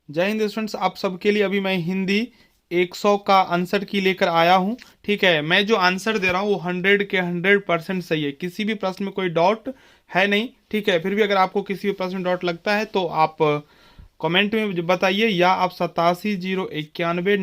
जय हिंद स्टूडेंट्स, आप सबके लिए अभी मैं हिंदी 100 का आंसर की लेकर आया हूँ। ठीक है, मैं जो आंसर दे रहा हूँ वो 100 के 100% सही है, किसी भी प्रश्न में कोई डाउट है नहीं। ठीक है, फिर भी अगर आपको किसी भी प्रश्न में डाउट लगता है तो आप कमेंट में बताइए, या आप 870191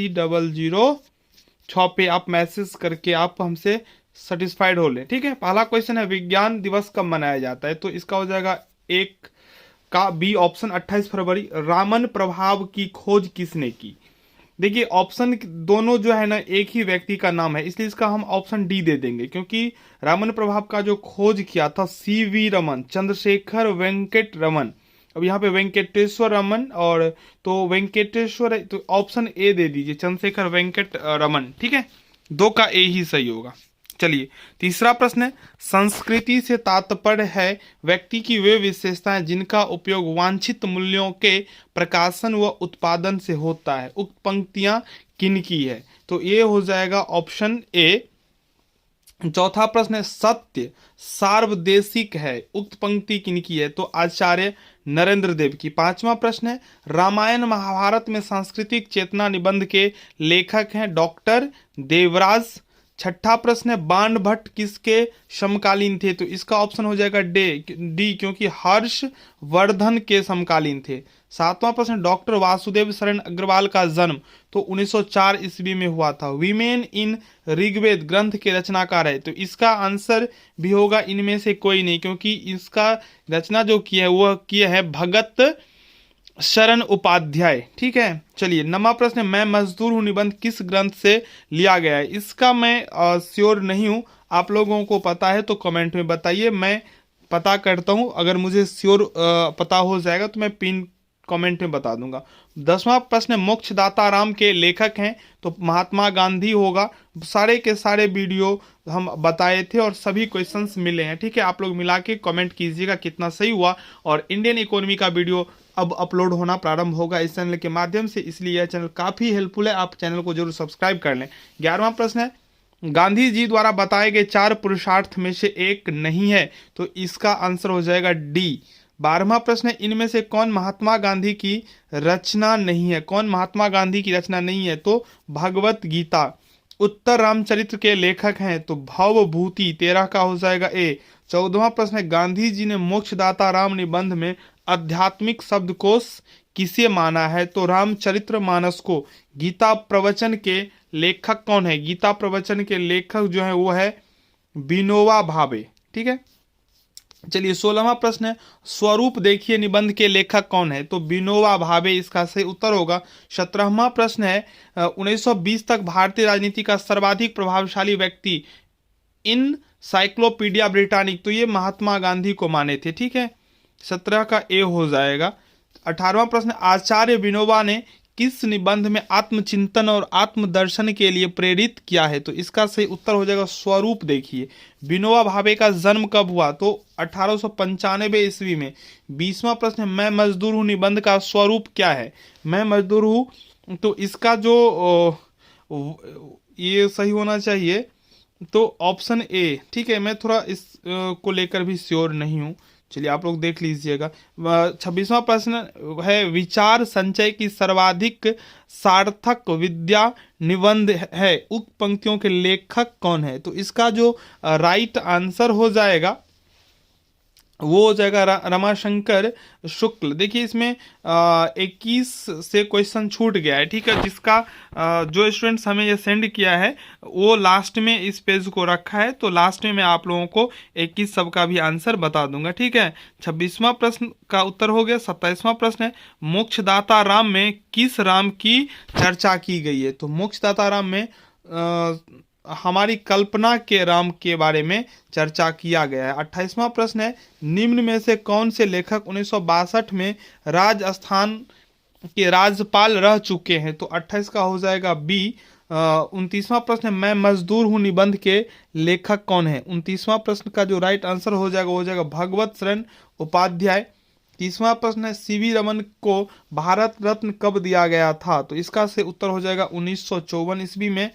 8900 पे आप मैसेज करके आप हमसे सेटिस्फाइड हो लें। ठीक है, पहला क्वेश्चन है, विज्ञान दिवस कब मनाया जाता है? तो इसका हो जाएगा एक का बी ऑप्शन 28 फरवरी। रामन प्रभाव की खोज किसने की? देखिए, ऑप्शन दोनों जो है ना एक ही व्यक्ति का नाम है, इसलिए इसका हम ऑप्शन डी दे देंगे, क्योंकि रामन प्रभाव का जो खोज किया था सीवी रमन, चंद्रशेखर वेंकट रमन। अब यहाँ पे वेंकटेश्वर रमन और तो वेंकटेश्वर, तो ऑप्शन ए दे दीजिए, चंद्रशेखर वेंकट रमन। ठीक है, दो का ए ही सही होगा। चलिए, तीसरा प्रश्न है, संस्कृति से तात्पर्य है व्यक्ति की वे विशेषताएं जिनका उपयोग वांछित मूल्यों के प्रकाशन व उत्पादन से होता है। उक्त पंक्तियां किनकी है? तो ये हो जाएगा ऑप्शन ए। चौथा प्रश्न है, सत्य सार्वदेशिक है, उक्त पंक्ति किनकी है? तो आचार्य नरेंद्र देव की। पांचवा प्रश्न है, रामायण महाभारत में सांस्कृतिक चेतना निबंध के लेखक हैं डॉक्टर देवराज। छठा प्रश्न है, बाण भट्ट किसके समकालीन थे? तो इसका ऑप्शन हो जाएगा डी, क्योंकि हर्ष वर्धन के समकालीन थे। सातवां प्रश्न, डॉक्टर वासुदेव शरण अग्रवाल का जन्म तो 1904 ईस्वी में हुआ था। वीमेन इन ऋग्वेद ग्रंथ के रचनाकार है, तो इसका आंसर भी होगा इनमें से कोई नहीं, क्योंकि इसका रचना जो किया है वह किया है भगत शरण उपाध्याय। ठीक है, चलिए नवा प्रश्न, मैं मजदूर हूँ निबंध किस ग्रंथ से लिया गया है? इसका मैं श्योर नहीं हूँ, आप लोगों को पता है तो कमेंट में बताइए, मैं पता करता हूँ। अगर मुझे श्योर पता हो जाएगा तो मैं पिन कमेंट में बता दूंगा। 10वां प्रश्न, मोक्षदाता राम के लेखक हैं तो महात्मा गांधी होगा। सारे के सारे वीडियो हम बताए थे और सभी क्वेश्चंस मिले हैं। ठीक है, आप लोग मिला के कमेंट कीजिएगा कितना सही हुआ। और इंडियन इकोनॉमी का वीडियो अब अपलोड होना प्रारंभ होगा इस चैनल के माध्यम से, इसलिए यह चैनल काफ़ी हेल्पफुल है, आप चैनल को जरूर सब्सक्राइब कर लें। 11वां प्रश्न है, गांधी जी द्वारा बताए गए 4 पुरुषार्थ में से एक नहीं है, तो इसका आंसर हो जाएगा डी। 12वां प्रश्न है, इनमें से कौन महात्मा गांधी की रचना नहीं है? कौन महात्मा गांधी की रचना नहीं है? तो भगवत गीता। उत्तर रामचरित्र के लेखक हैं तो भवभूति। 13 का हो जाएगा ए। 14वां प्रश्न है, गांधी जी ने मोक्षदाता राम निबंध में आध्यात्मिक शब्दकोश किसे माना है? तो रामचरित्र मानस को। गीता प्रवचन के लेखक कौन है? गीता प्रवचन के लेखक जो है वो है विनोबा भावे। ठीक है, चलिए 16वां प्रश्न है, स्वरूप देखिए निबंध के लेखक कौन है? तो विनोबा भावे इसका सही उत्तर होगा। 17वां प्रश्न है, 1920 तक भारतीय राजनीति का सर्वाधिक प्रभावशाली व्यक्ति इन साइक्लोपीडिया ब्रिटानिक, तो ये महात्मा गांधी को माने थे। ठीक है, 17 का ए हो जाएगा। 18वां प्रश्न, आचार्य विनोबा ने किस निबंध में आत्मचिंतन और आत्मदर्शन के लिए प्रेरित किया है? तो इसका सही उत्तर हो जाएगा स्वरूप देखिए। विनोबा भावे का जन्म कब हुआ? तो 1895 ईस्वी में। 20वां प्रश्न, मैं मजदूर हूँ निबंध का स्वरूप क्या है? मैं मजदूर हूँ, तो इसका जो ये सही होना चाहिए, तो ऑप्शन ए। ठीक है, मैं थोड़ा इस को लेकर भी श्योर नहीं हूँ, चलिए आप लोग देख लीजिएगा। 26वां प्रश्न है, विचार संचय की सर्वाधिक सार्थक विद्या निबंध है, उक्त पंक्तियों के लेखक कौन है? तो इसका जो राइट आंसर हो जाएगा वो हो जाएगा रमाशंकर शुक्ल। देखिए इसमें 21 से क्वेश्चन छूट गया है। ठीक है, जिसका जो स्टूडेंट्स हमें ये सेंड किया है वो लास्ट में इस पेज को रखा है, तो लास्ट में मैं आप लोगों को 21 सब का भी आंसर बता दूंगा। ठीक है, 26वां प्रश्न का उत्तर हो गया। 27वां प्रश्न है, मोक्षदाता राम में किस राम की चर्चा की गई है? तो मोक्षदाता राम में हमारी कल्पना के राम के बारे में चर्चा किया गया है। 28वां प्रश्न है, निम्न में से कौन से लेखक 1962 में राजस्थान के राज्यपाल रह चुके हैं? तो 28 का हो जाएगा बी। 29वां प्रश्न है, मैं मजदूर हूँ निबंध के लेखक कौन है? 29वां प्रश्न का जो राइट आंसर हो जाएगा वो हो जाएगा भगवत शरण उपाध्याय। 30वां प्रश्न है, सीवी रमन को भारत रत्न कब दिया गया था? तो इसका से उत्तर हो जाएगा 1954 ईस्वी में।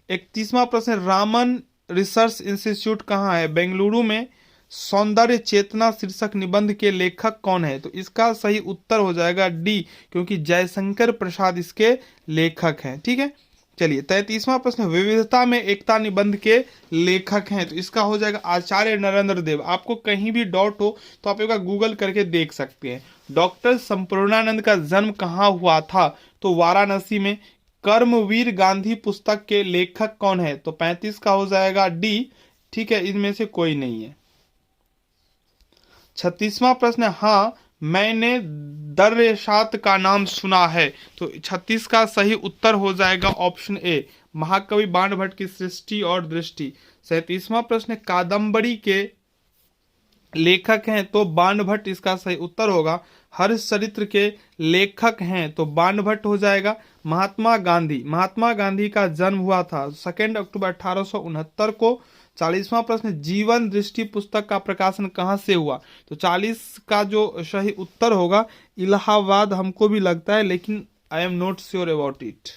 31वां प्रश्न, रामन रिसर्च इंस्टीट्यूट कहाँ है? बेंगलुरु में। सौंदर्य चेतना शीर्षक निबंध के लेखक कौन है? तो इसका सही उत्तर हो जाएगा डी, क्योंकि जयशंकर प्रसाद इसके लेखक हैं। ठीक है, चलिए 33वां प्रश्न, विविधता में एकता निबंध के लेखक हैं? तो इसका हो जाएगा आचार्य नरेंद्र देव। आपको कहीं भी डाउट हो तो आप एक बार गूगल करके देख सकते हैं। डॉक्टर संपूर्णानंद का जन्म कहाँ हुआ था? तो वाराणसी में। कर्मवीर गांधी पुस्तक के लेखक कौन है? तो 35 का हो जाएगा डी। ठीक है, इनमें से कोई नहीं है। 36वां प्रश्न, हाँ मैंने दर्याशात का नाम सुना है। तो 36 का सही उत्तर हो जाएगा ऑप्शन ए, महाकवि बाण भट्ट की सृष्टि और दृष्टि। 37वां प्रश्न, कादम्बरी के लेखक हैं? तो बाण भट्ट इसका सही उत्तर होगा। हर्षचरित्र के लेखक हैं? तो बाण भट्ट हो जाएगा। महात्मा गांधी का जन्म हुआ था 2 अक्टूबर 1869 को। 40वां प्रश्न, जीवन दृष्टि पुस्तक का प्रकाशन कहाँ से हुआ? तो 40 का जो सही उत्तर होगा इलाहाबाद हमको भी लगता है, लेकिन I am not sure about it.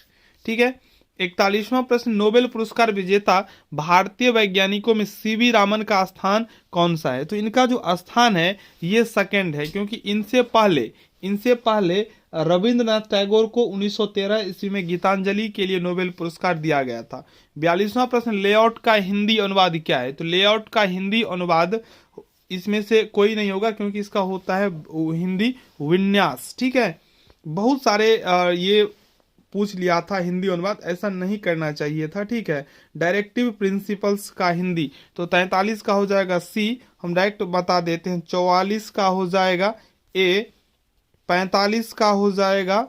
ठीक है, 41वां प्रश्न, नोबेल पुरस्कार विजेता भारतीय वैज्ञानिकों में सीवी रामन का स्थान कौन सा है? तो इनका जो स्थान है ये सेकंड है, क्योंकि इनसे पहले रविंद्रनाथ टैगोर को 1913 ईस्वी में गीतांजलि के लिए नोबेल पुरस्कार दिया गया था। 42वां प्रश्न, लेआउट का हिंदी अनुवाद क्या है? तो लेआउट का हिंदी अनुवाद इसमें से कोई नहीं होगा, क्योंकि इसका होता है हिंदी विन्यास। ठीक है, बहुत सारे ये पूछ लिया था हिंदी अनुवाद, ऐसा नहीं करना चाहिए था। ठीक है, डायरेक्टिव प्रिंसिपल्स का हिंदी। तो 43 का हो जाएगा सी, हम डायरेक्ट बता देते हैं। 44 का हो जाएगा ए, 45 का हो जाएगा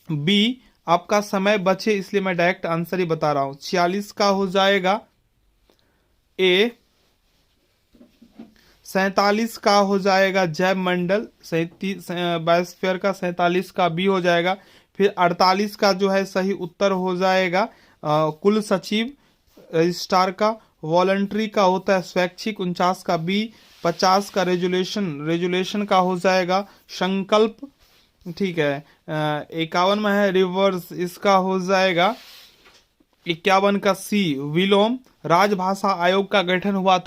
बी। आपका समय बचे इसलिए मैं डायरेक्ट आंसर ही बता रहा हूं। 46 का हो जाएगा ए, 47 का हो जाएगा जैव मंडल, बायोस्फीयर का। 47 का बी हो जाएगा। फिर 48 का जो है सही उत्तर हो जाएगा कुल सचिव रजिस्ट्रार का। वॉलंटरी का होता है स्वैच्छिक, 49 का बी। 50 का रेजुलेशन का हो जाएगा संकल्प। ठीक है, 51 में है रिवर्स, इसका हो जाएगा 51 का सी विलोम। राजभाषा आयोग का गठन हुआ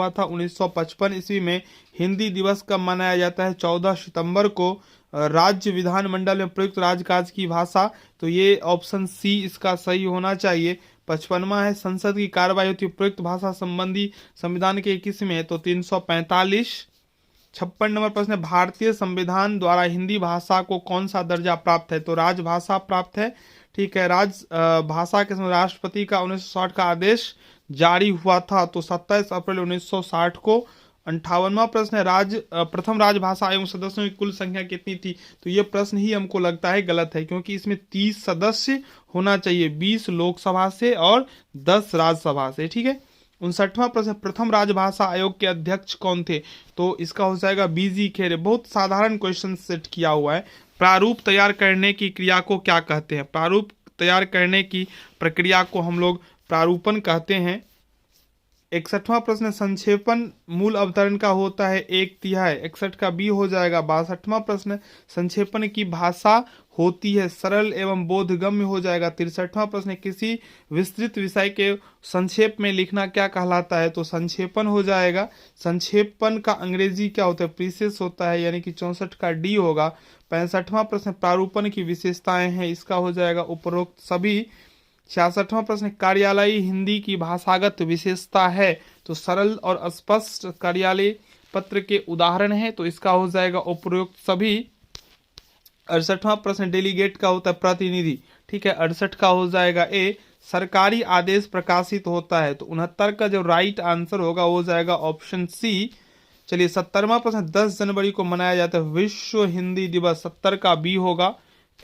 था 1955 ईस्वी में। हिंदी दिवस कब मनाया जाता है? 14 सितंबर को। राज्य विधानमंडल में प्रयुक्त राजकाज की भाषा, तो ये ऑप्शन सी इसका सही होना चाहिए। 55वां है संसद की कार्रवाई होती है प्रयुक्त भाषा संबंधी संविधान के किसमें? तो 345। 56 नंबर प्रश्न, भारतीय संविधान द्वारा हिंदी भाषा को कौन सा दर्जा प्राप्त है? तो राजभाषा प्राप्त है। ठीक है, भाषा के समय राष्ट्रपति का 1960 का आदेश जारी हुआ था, तो 27 अप्रैल 1960 को। 58वां प्रश्न है प्रथम राजभाषा आयोग सदस्यों की कुल संख्या कितनी थी? तो ये प्रश्न ही हमको लगता है गलत है, क्योंकि इसमें 30 सदस्य होना चाहिए, 20 लोकसभा से और 10 राज्यसभा से। ठीक है, 59वां प्रश्न, प्रथम राजभाषा आयोग के अध्यक्ष कौन थे? तो इसका हो जाएगा बीजी खेरे। बहुत साधारण क्वेश्चन सेट किया हुआ है। प्रारूप तैयार करने की क्रिया को क्या कहते हैं? प्रारूप तैयार करने की प्रक्रिया को हम लोग प्रारूपण कहते हैं। 61वां प्रश्न, संक्षेपण मूल अवतरण का होता है 1/3। 61 का बी हो जाएगा। 62वां प्रश्न, संक्षेपण की भाषा होती है सरल एवं बोधगम्य हो जाएगा। 63वां प्रश्न, किसी विस्तृत विषय के संक्षेप में लिखना क्या कहलाता है? तो संक्षेपण हो जाएगा। संक्षेपण का अंग्रेजी क्या होता है? प्रीसेस होता है, यानी कि 64 का डी होगा। 65वां प्रश्न, प्रारूपण की विशेषताएं हैं, इसका हो जाएगा उपरोक्त सभी। 66वां प्रश्न, कार्यालयी हिंदी की भाषागत विशेषता है? तो सरल और स्पष्ट कार्यालय पत्र के उदाहरण है, तो इसका हो जाएगा उपरोक्त सभी। 68वां प्रश्न, डेलीगेट का होता है प्रतिनिधि। ठीक है, 68 का हो जाएगा ए, सरकारी आदेश प्रकाशित होता है। तो 69 का जो राइट आंसर होगा वो हो जाएगा ऑप्शन सी। चलिए 70वां प्रश्न, 10 जनवरी को मनाया जाता है विश्व हिंदी दिवस। 70 का बी होगा।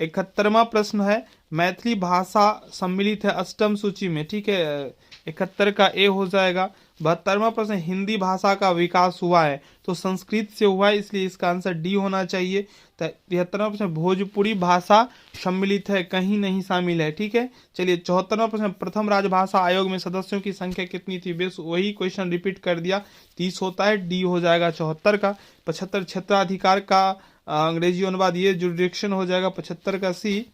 71वां प्रश्न है, मैथिली भाषा सम्मिलित है अष्टम सूची में। ठीक है, 71 का ए हो जाएगा। 72वां प्रश्न, हिंदी भाषा का विकास हुआ है? तो संस्कृत से हुआ है, इसलिए इसका आंसर डी होना चाहिए। 73वां प्रश्न, भोजपुरी भाषा सम्मिलित है, कहीं नहीं शामिल है। ठीक है, चलिए 74वां प्रश्न, प्रथम राजभाषा आयोग में सदस्यों की संख्या कितनी थी? बेस वही क्वेश्चन रिपीट कर दिया, 30 होता है, डी हो जाएगा 74 का। 75 क्षेत्राधिकार का अंग्रेजी अनुवाद ये जुरिडिक्शन हो जाएगा, 75 का सी।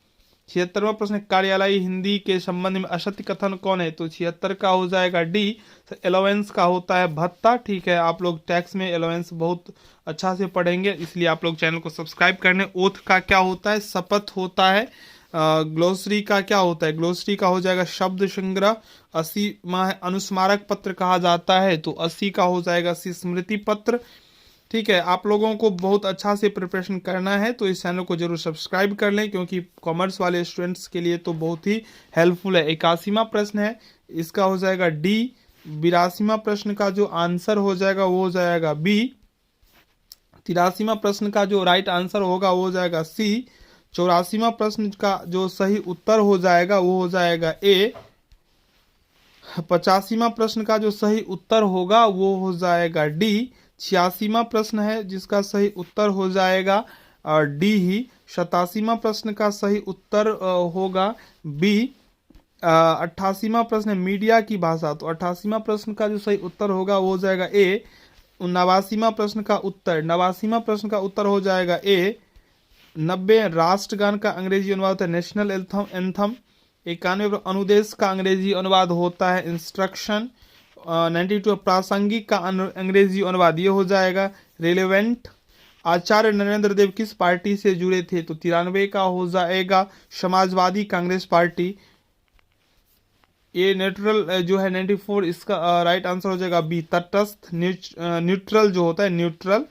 76वां प्रश्न, कार्यालयी हिंदी के संबंध में असत्य कथन कौन है? तो 76 का हो जाएगा डी, अलाउंस का होता है भत्ता। ठीक है, आप लोग टैक्स में अलाउंस बहुत अच्छा से पढ़ेंगे, इसलिए आप लोग चैनल को सब्सक्राइब करने। ओथ का क्या होता है? शपथ होता है। ग्लोसरी का क्या होता है? ग्लोसरी का हो जाएगा शब्द संग्रह। 80वां है अनुस्मारक पत्र कहा जाता है, तो 80 का हो जाएगा स्मृति पत्र। ठीक है, आप लोगों को बहुत अच्छा से प्रिपरेशन करना है, तो इस चैनल को जरूर सब्सक्राइब कर लें, क्योंकि कॉमर्स वाले स्टूडेंट्स के लिए तो बहुत ही हेल्पफुल है। 81वां प्रश्न है, इसका हो जाएगा डी। 82वां प्रश्न का जो आंसर हो जाएगा वो हो जाएगा बी। 83वां प्रश्न का जो राइट आंसर होगा वो हो जाएगा सी। 84वां प्रश्न का जो सही उत्तर हो जाएगा वो हो जाएगा ए। 85वां प्रश्न का जो सही उत्तर होगा वो हो जाएगा डी। 86वां प्रश्न है जिसका सही उत्तर हो जाएगा डी ही। 87वां प्रश्न का सही उत्तर होगा बी। 88वां प्रश्न है मीडिया की भाषा, तो 88वां प्रश्न का जो सही उत्तर होगा वो हो जाएगा ए। 89वां प्रश्न का उत्तर 89वां प्रश्न का उत्तर हो जाएगा ए। 90 राष्ट्रगान का अंग्रेजी अनुवाद होता है नेशनल एंथम। 91 अनुदेश का अंग्रेजी अनुवाद होता है इंस्ट्रक्शन। 92 प्रासंगिक का अंग्रेजी अनुवाद ये हो जाएगा रिलेवेंट। आचार्य नरेंद्र देव किस पार्टी से जुड़े थे? तो 93 का हो जाएगा समाजवादी कांग्रेस पार्टी। ये न्यूट्रल जो है 94, इसका राइट आंसर हो जाएगा बी तटस्थ न्यूट्रल जो होता है न्यूट्रल।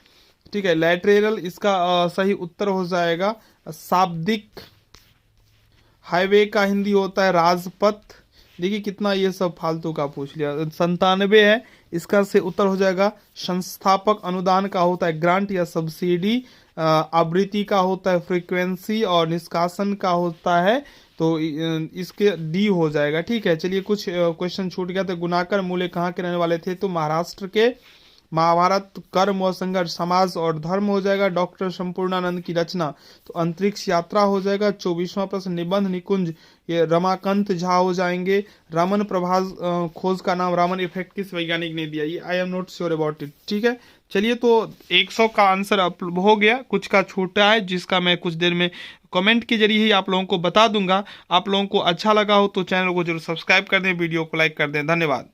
ठीक है, लैटरल इसका सही उत्तर हो जाएगा शाब्दिक। हाईवे का हिंदी होता है राजपथ। देखिए कितना ये सब फालतू का पूछ लिया। 97 है, इसका से उत्तर हो जाएगा संस्थापक। अनुदान का होता है ग्रांट या सब्सिडी। आवृत्ति का होता है फ्रीक्वेंसी, और निष्कासन का होता है, तो इसके डी हो जाएगा। ठीक है, चलिए कुछ क्वेश्चन छूट गया। तो गुनाकर मूल्य कहाँ के रहने वाले थे? तो महाराष्ट्र के। महाभारत कर्म व संघर्ष समाज और धर्म हो जाएगा। डॉक्टर संपूर्णानंद की रचना, तो अंतरिक्ष यात्रा हो जाएगा। 24वां प्रश्न निबंध निकुंज, ये रमाकांत झा हो जाएंगे। रामन प्रभाव खोज का नाम रामन इफेक्ट किस वैज्ञानिक ने दिया? ये I am not sure about it. ठीक है, चलिए तो 100 का आंसर हो गया, कुछ का छूटा है जिसका मैं कुछ देर में कमेंट के जरिए ही आप लोगों को बता दूंगा। आप लोगों को अच्छा लगा हो तो चैनल को जरूर सब्सक्राइब कर दें, वीडियो को लाइक कर दें। धन्यवाद।